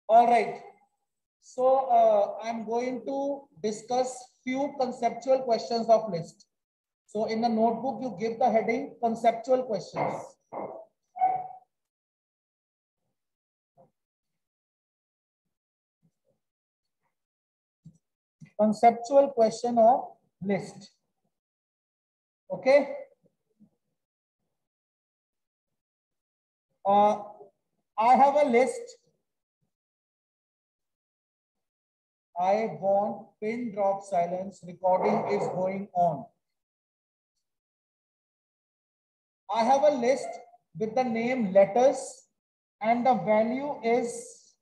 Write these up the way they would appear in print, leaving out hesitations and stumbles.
All right. So I'm going to discuss few conceptual questions of list. So in the notebook, you give the heading conceptual questions. Conceptual question of list. Okay. I have a list. I want pin drop silence. Recording is going on. I have a list with the name letters and the value is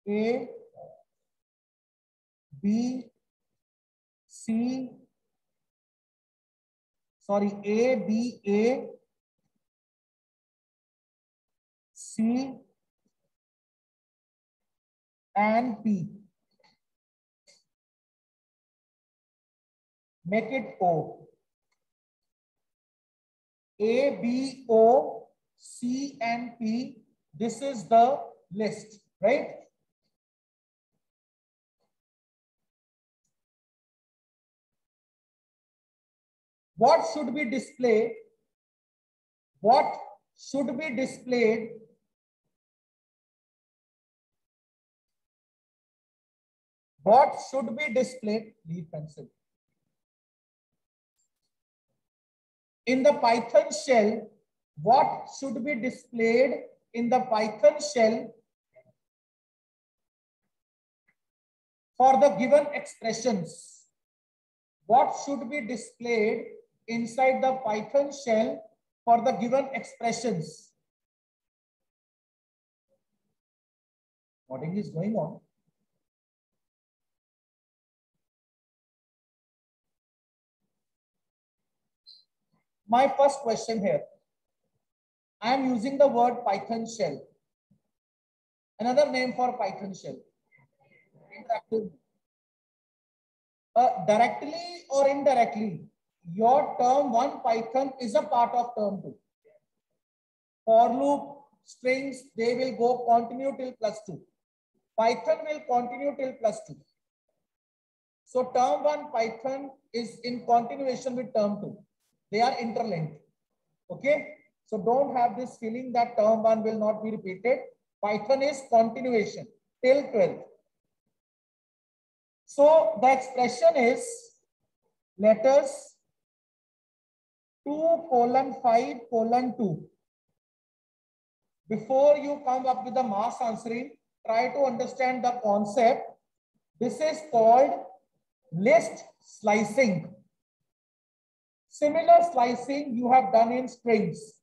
A, B, C, sorry, A, B, A, C, and P. Make it O. A, B, O, C, and P. This is the list, right? What should be displayed? What should be displayed? What should be displayed? Leave pencil. In the Python shell, what should be displayed in the Python shell for the given expressions? What should be displayed inside the Python shell for the given expressions? Coding is going on. My first question here. I am using the word Python shell. Another name for Python shell. Directly or indirectly, your term 1 Python is a part of term 2. For loop, strings, they will go continue till +2. Python will continue till +2. So term 1 Python is in continuation with term 2. They are interlinked. Okay. So don't have this feeling that term 1 will not be repeated. Python is continuation till 12. So the expression is letters 2:5:2. Before you come up with the mass answering, try to understand the concept. This is called list slicing. Similar slicing you have done in strings.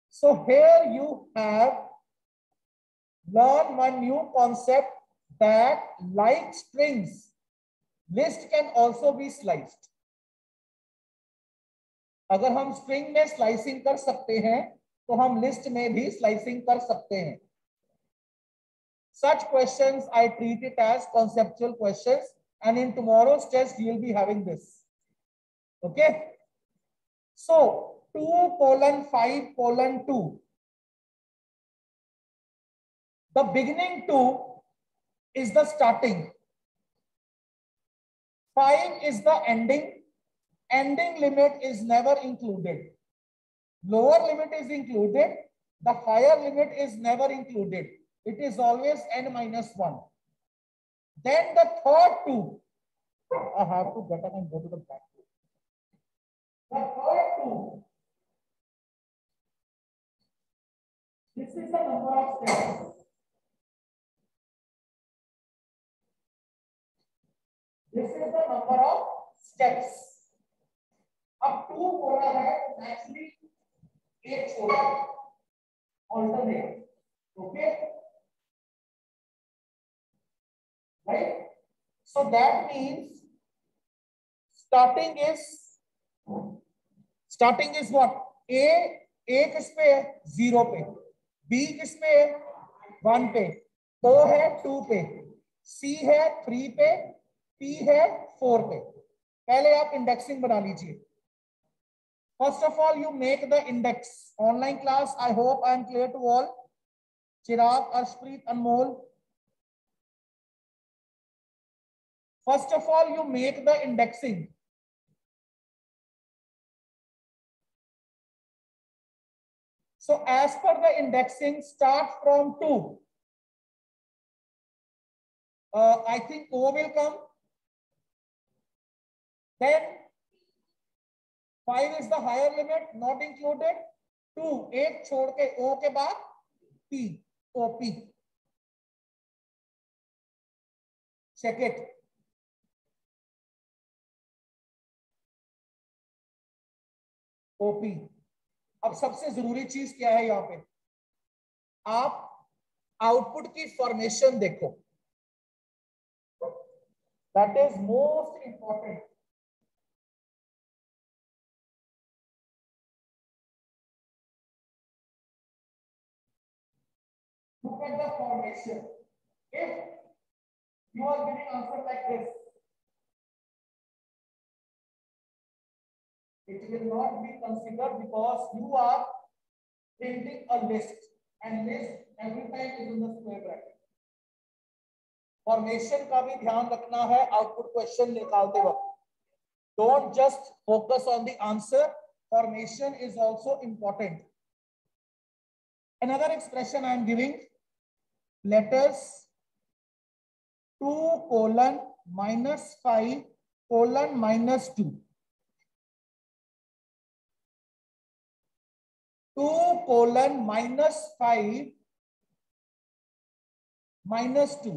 So here you have learned one new concept that like strings, list can also be sliced. अगर हम string में slicing कर सकते हैं, तो हम list में भी slicing कर सकते हैं. Such questions I treat it as conceptual questions, and in tomorrow's test you will be having this. Okay. So 2:5:2. The beginning 2 is the starting. 5 is the ending. Ending limit is never included. Lower limit is included. The higher limit is never included. It is always n-1. Then the third 2. I have to get up and go to the back. The third 2. This is the number of steps. This is the number of steps. अब 2 बोला है, actually 8 छोड़ा, alternate. Okay. Right. So that means starting is what? A किस पे है? 0 पे. B किस पे है? 1 पे. O है 2 पे. C है 3 पे. P है 4 पे. पहले आप इंडेक्सिंग बना लीजिए. First of all, you make the index. Online class, I hope I am clear to all. Chirag, Arshpreet, Anmol. First of all, you make the indexing. So as per the indexing, start from 2. I think O will come. Then 5 is the higher limit, not included. 2, 1 छोड़ के O के बाद P, OP. Check it. OP. अब सबसे जरूरी चीज क्या है यहां पे, आप आउटपुट की फॉर्मेशन देखो. That is most important. Look at the formation. If you are giving answer like this, it will not be considered because you are printing a list, and list every time is in the square bracket. Formation का भी ध्यान रखना है output question निकालते वक्त. Don't just focus on the answer, formation is also important. Another expression I am giving, letters 2 colon minus 5 colon minus 2. 2 colon minus 5 minus 2.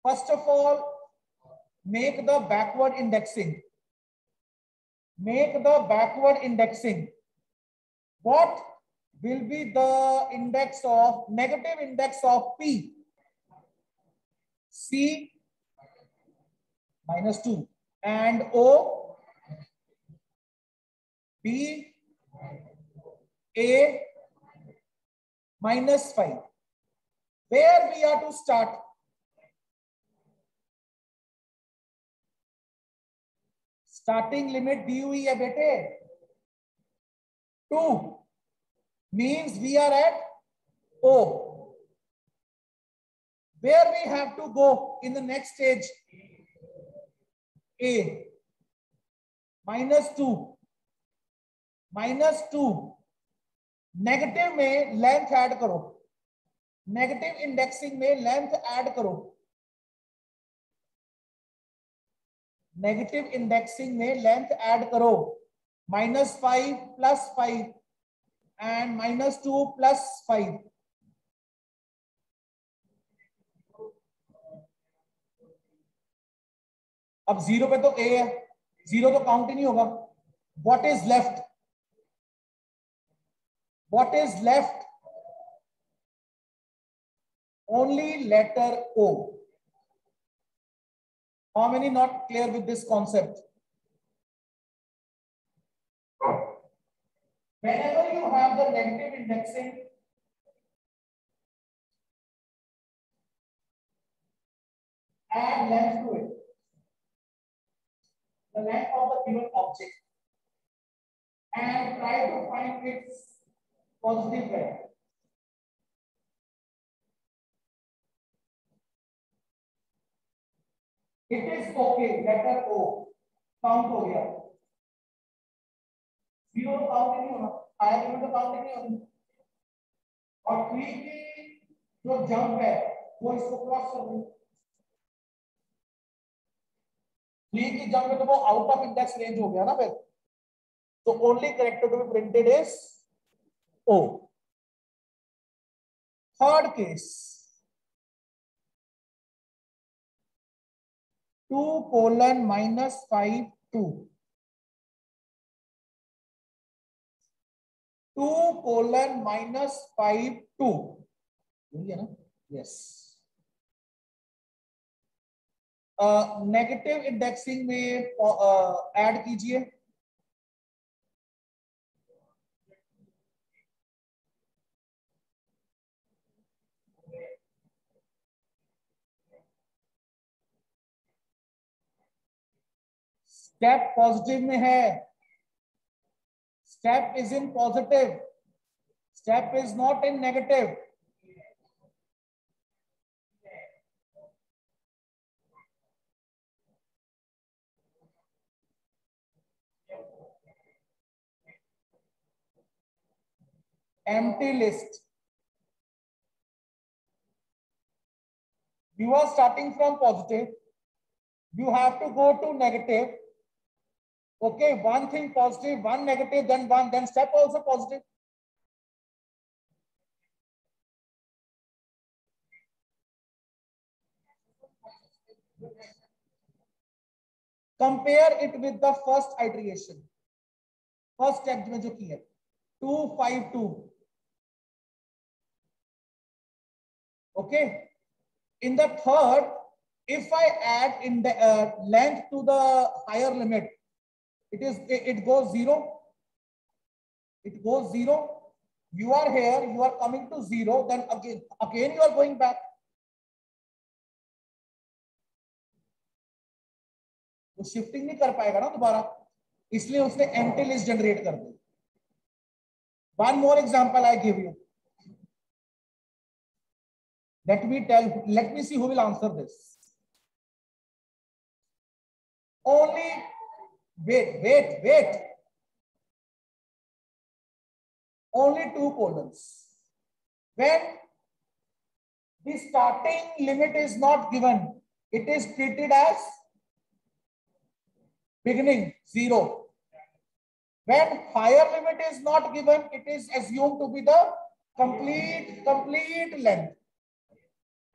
First of all, make the backward indexing. Make the backward indexing. What will be the index of, negative index of P? C minus 2 and O, B, A minus 5. Where we are to start? Starting limit दी हुई है बेटे 2, means we are at O. Where we have to go in the next stage? A minus 2. minus 2 negative में length add करो, negative indexing में length add करो. Negative indexing में length add करो. -5 + 5 एंड -2 + 5. अब 0 पे तो A है, 0 तो काउंट ही नहीं होगा. What is left? What is left? Only letter O. How many not clear with this concept? Whenever you have the negative indexing, add length to it. The length of the given object, and try to find its positive value. It is okay. Letter O count हो गया. 0 तो count नहीं होना, higher limit तो count नहीं होनी. और 3 की जो जंप है वो इसको क्रॉस कर देगी. 3 की जंप में तो वो आउट ऑफ इंडेक्स रेंज हो गया ना फिर. तो only character to be printed is O. Third case 2 colon -5 2. 2 colon -5 2. यही है ना? यस. नेगेटिव इंडेक्सिंग में ऐड कीजिए. स्टेप पॉजिटिव में है. Step is in positive. Step is not in negative. Empty list. You are starting from positive. You have to go to negative. Okay, one thing positive, one negative, then one, then step also positive. Compare it with the first iteration. First step में जो की है 252. Okay. In the third, if I add in the length to the higher limit, it goes 0. It goes 0. You are here, you are coming to 0. Then again you are going back. वो shifting नहीं कर पाएगा ना दोबारा, इसलिए उसने empty list generate कर दी. One more example I give you. Let me see who will answer this. Only wait. Only 2 colons. When the starting limit is not given, it is treated as beginning 0. When higher limit is not given, it is assumed to be the complete length.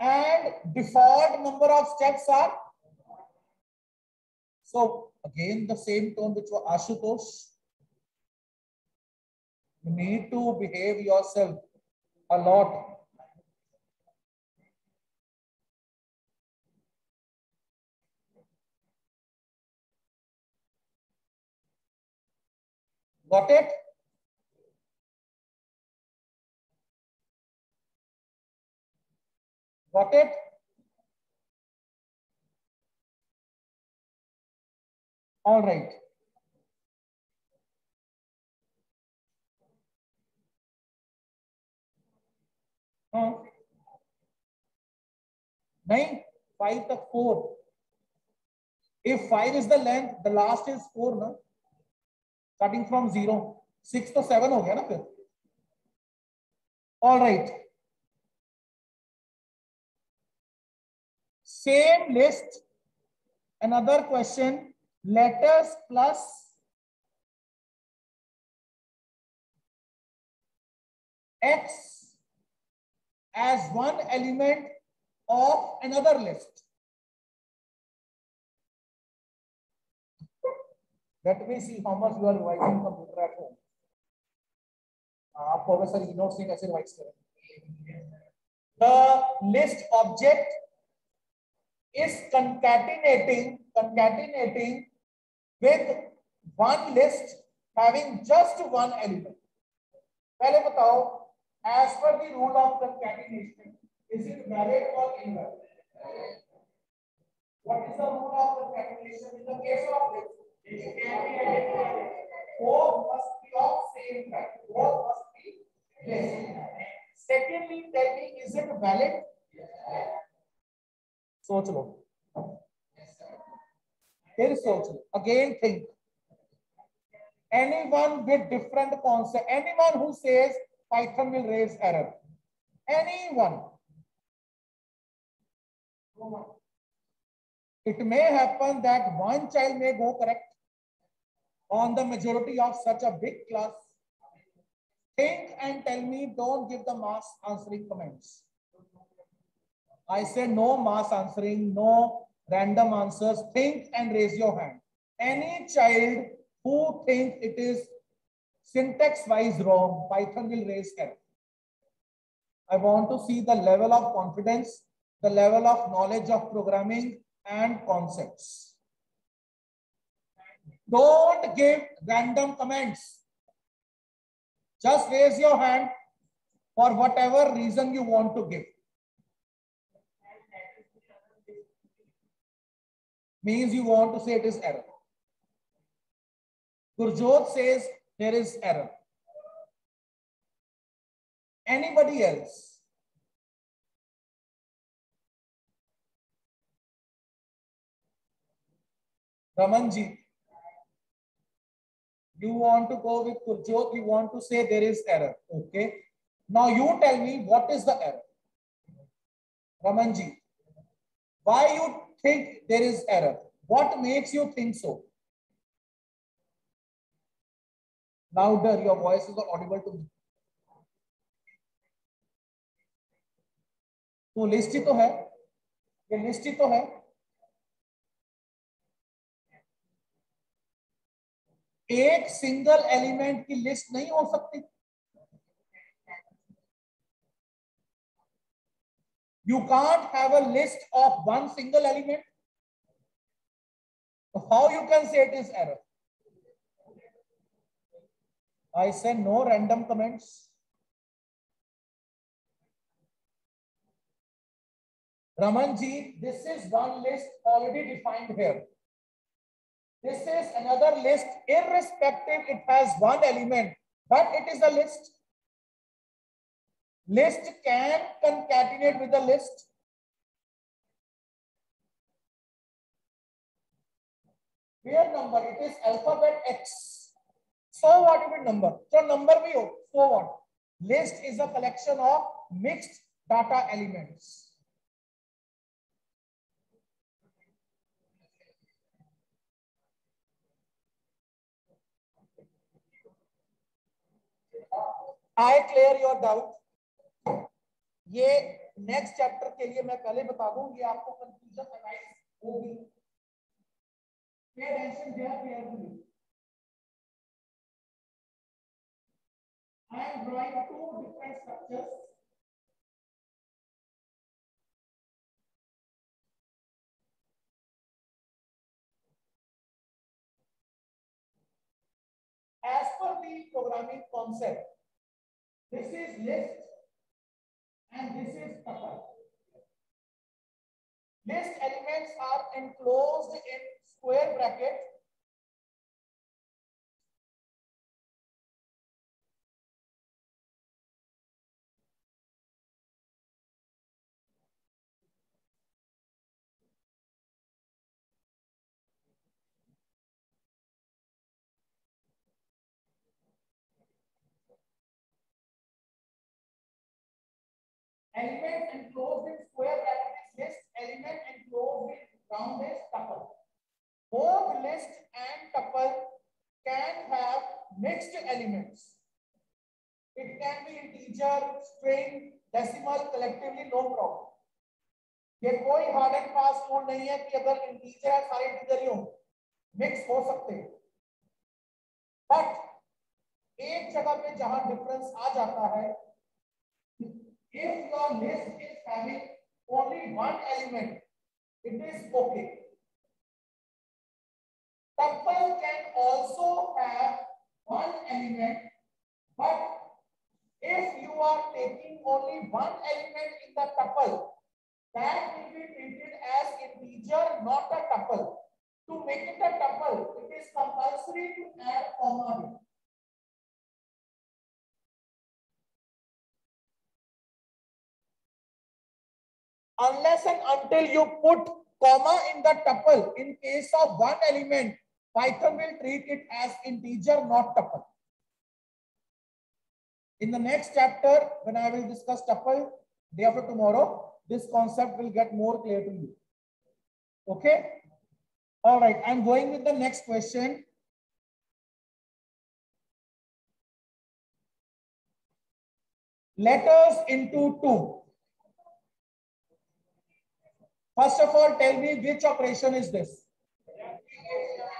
And default number of steps are. So again, the same tone which was Ashutosh. You need to behave yourself a lot. Got it? Got it? All right. नहीं 5 तक 4. If 5 is the length, the last is 4 ना, starting from 0. 6 तो 7 हो गया ना फिर. All right. Same list. Another question. Letters plus X as one element of another list. Let me see how much you are revising computer at home. आपको अगर sir notes नहीं कैसे रिवाइज करें. The list object is concatenating with one list having just one element. पहले बताओ, as per the rule of concatenation, is it valid or invalid? What is the rule of concatenation in the case of this? Both must be of same type. Both must be less. Secondly, tell me, is it valid? सोच लो. फिर सोच लो. Again think. Anyone with different concept, anyone who says Python will raise error, anyone. It may happen that one child may go correct on the majority of such a big class. Think and tell me, don't give the mass answering comments. I say no mass answering, no random answers. Think and raise your hand. Any child who thinks it is syntax wise wrong, Python will raise error. I want to see the level of confidence, the level of knowledge of programming and concepts. Don't give random comments. Just raise your hand for whatever reason you want to give. Means you want to say it is error. Gurjot says there is error. Anybody else? Ramanji, you want to go with Gurjot, you want to say there is error. Okay. Now you tell me what is the error? Ramanji, why you think there is error? What makes you think so? Louder, your voice is not audible to me. तो list ही तो है, ये list ही तो है. एक single element की list नहीं हो सकती. You can't have a list of one single element. How you can say it is error? I said no random comments. Ramanji, this is one list already defined here. This is another list, irrespective it has one element, but it is a list. List can concatenate with a list. Where number? It is alphabet X. So what if it number? So number bhi ho. So what? List is a collection of mixed data elements. I clear your doubt. ये next chapter के लिए मैं पहले बता दूं, ये आपको confusion arise होगी. Pay attention there carefully. I am drawing two different structures. As per the programming concept, this is list and this is tuple. List elements are enclosed in square bracket. Element enclosed in square bracket is list. Element enclosed in round is tuple. Both list and tuple can have mixed elements. It can be integer, string, decimal, collectively, no problem. ये कोई hard and fast rule नहीं है कि अगर integer है सारे integer ही हो, mix हो सकते हैं. बट एक जगह पे जहां डिफरेंस आ जाता है, if your list is having only one element, it is okay. Tuple can also have one element, but if you are taking only one element in the tuple, that will be treated as integer, not a tuple. To make it a tuple, it is compulsory to add comma here. Unless and until you put comma in the tuple, in case of one element, Python will treat it as integer, not tuple. In the next chapter, when I will discuss tuple, day after tomorrow, this concept will get more clear to you. Okay? All right, I'm going with the next question. Letters into 2. First of all, tell me which operation is this?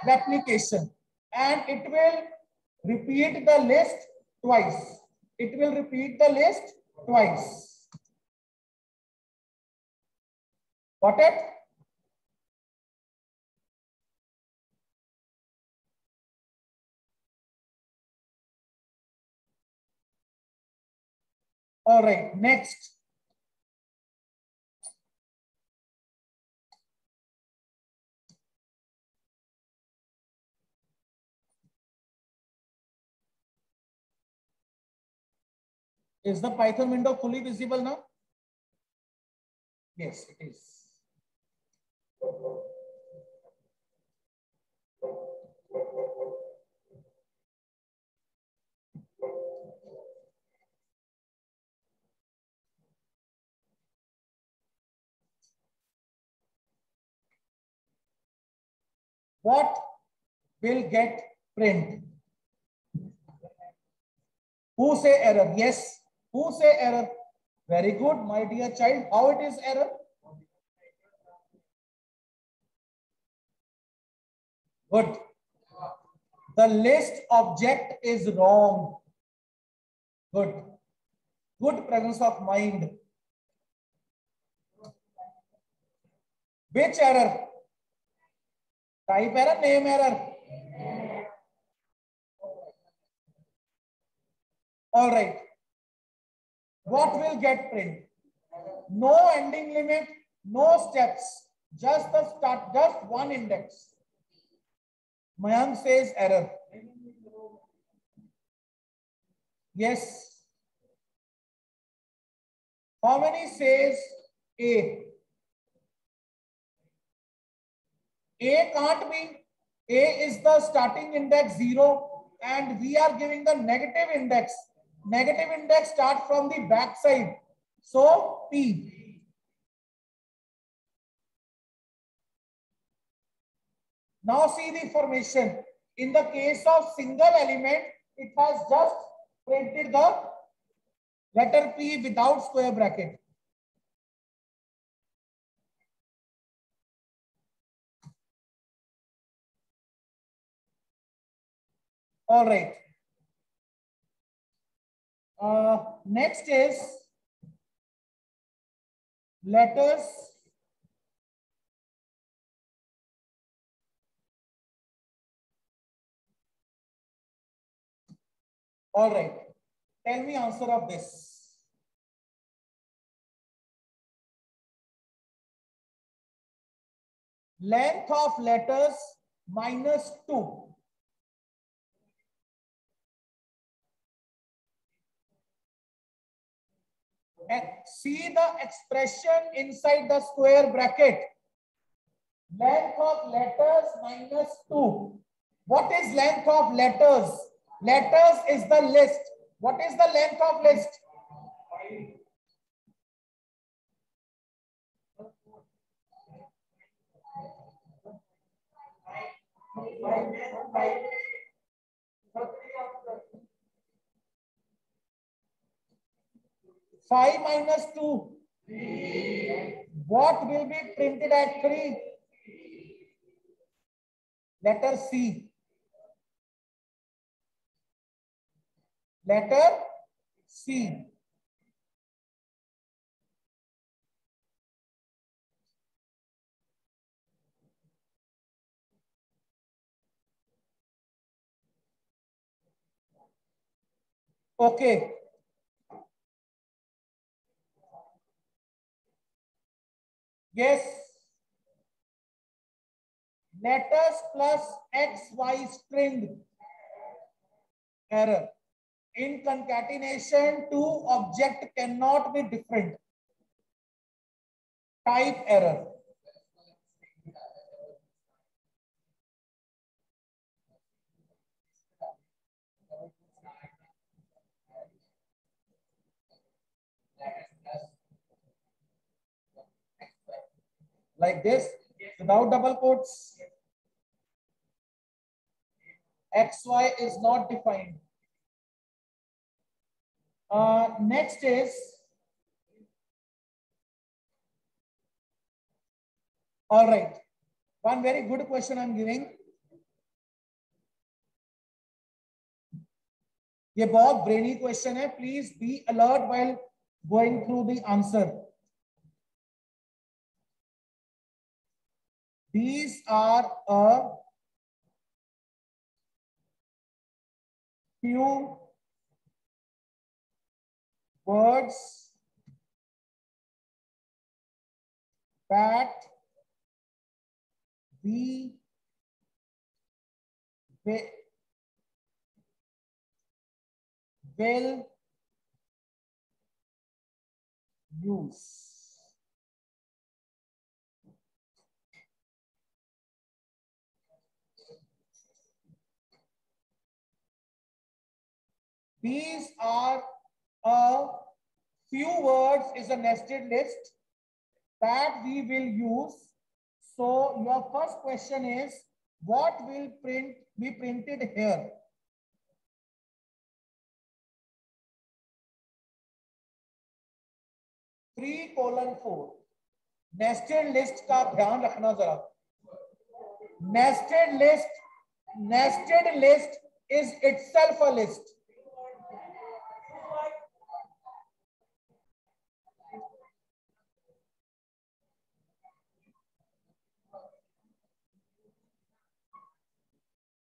Replication. And it will repeat the list twice. It will repeat the list twice. Got it? All right, next. Is the Python window fully visible now? Yes, it is. What will get print? Who say error? Yes. Who say error? Very good, my dear child. How it is error? Good. The list object is wrong. Good. Good presence of mind. Which error? Type error, name error. All right. What will get print? No ending limit, no steps. Just the start, just one index. Mayank says error. Yes. How many says A? A can't be. A is the starting index 0 and we are giving the negative index. Negative index start from the back side. So P. Now see the formation. In the case of single element, it has just printed the letter P without square bracket. All right. Next is letters. All right. Tell me answer of this. Length of letters -2. And see the expression inside the square bracket. Length of letters -2. What is length of letters? Letters is the list. What is the length of list? 5 minus 2. 3. What will be printed at 3? Letter C. Letter C. Okay. Yes. Letters plus XY string. Error. In concatenation, two objects cannot be different. Type error. Like this, without double quotes. XY is not defined. Next is all right. One very good question I'm giving. ये बहुत brainy question है. Please be alert while going through the answer. These are a few words that we will use. These are a few words is a nested list that we will use. So your first question is, what will be printed here? Three colon 4. Nested list का ध्यान रखना जरा. Nested list is itself a list.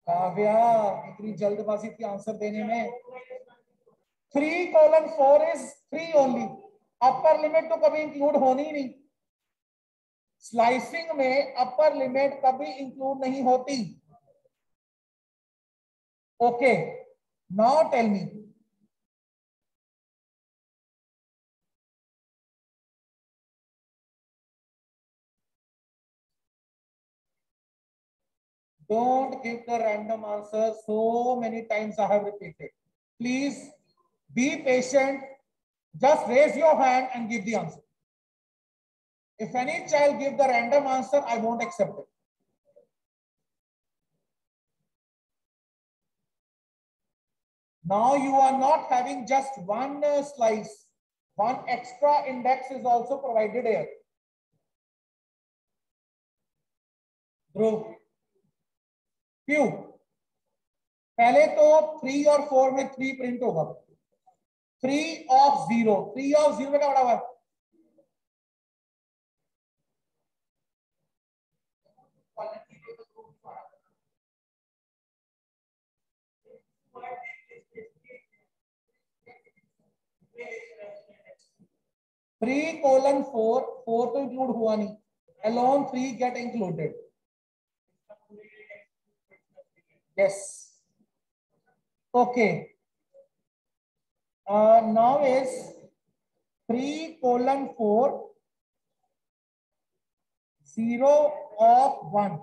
Kavya इतनी जल्दबाजी थी answer देने में. 3 colon 4 is 3 only. Upper limit तो कभी इंक्लूड होनी ही नहीं. स्लाइसिंग में अपर लिमिट कभी इंक्लूड नहीं होती. Okay, now tell me. Don't give the random answer. So many times I have repeated. Please be patient. Just raise your hand and give the answer. If any child give the random answer, I won't accept it. Now you are not having just one slice. One extra index is also provided here. Dhruv. क्यों? पहले तो 3 और 4 में 3 print होगा. 3 of 0. 3 of 0 में क्या बड़ा हुआ? Three colon 4 तो इंक्लूड हुआ नहीं. Alone 3 get included. Yes. Okay. Now is 3 colon 4 0 of 1.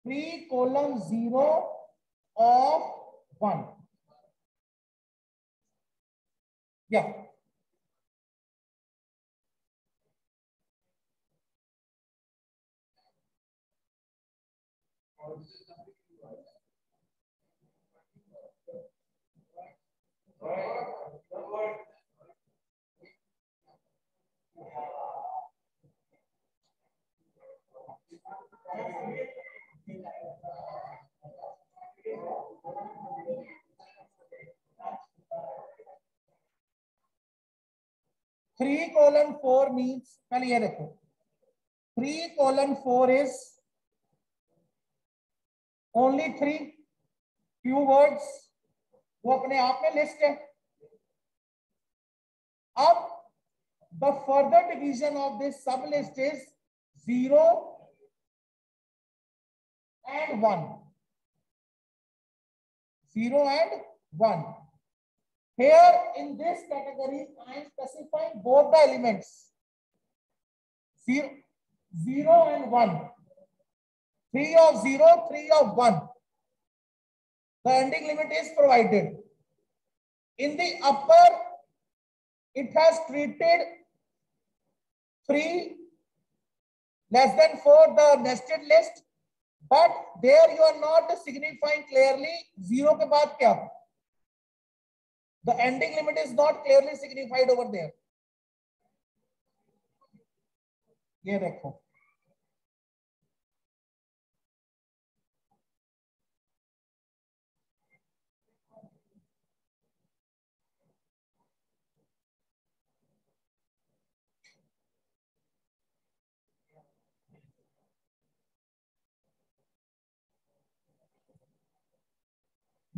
3 colon 0 of 1. Yeah. Three colon 4 means, पहले ये देखो. 3 colon 4 is only 3 few words. वो अपने आप में लिस्ट है. अब the further division of this sub list is 0 and 1. 0 and 1. Here in this category, I am specifying both the elements. 0 and 1. 3 of 0, 3 of 1. The ending limit is provided. In the upper, it has treated 3 less than 4, the nested list. But there you are not signifying clearly 0 के बाद क्या. The ending limit is not clearly signified over there. ये देखो.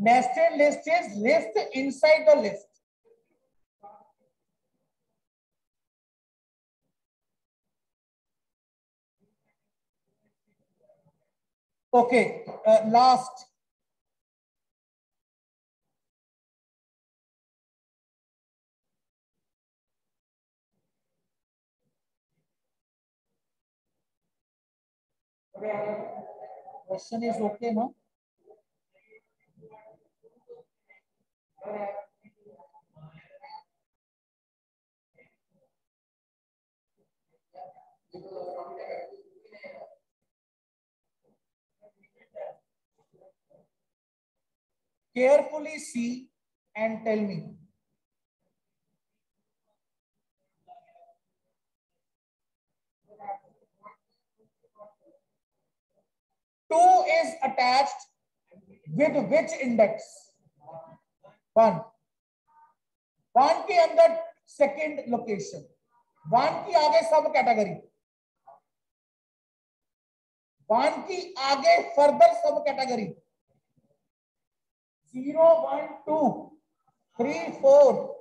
Nested list is list inside the list. Okay, last. Question is okay, no? Carefully see and tell me. Two is attached with which index? One. One के अंदर second location, one की आगे सब category, one की आगे further सब category 0 1 2 3 4 .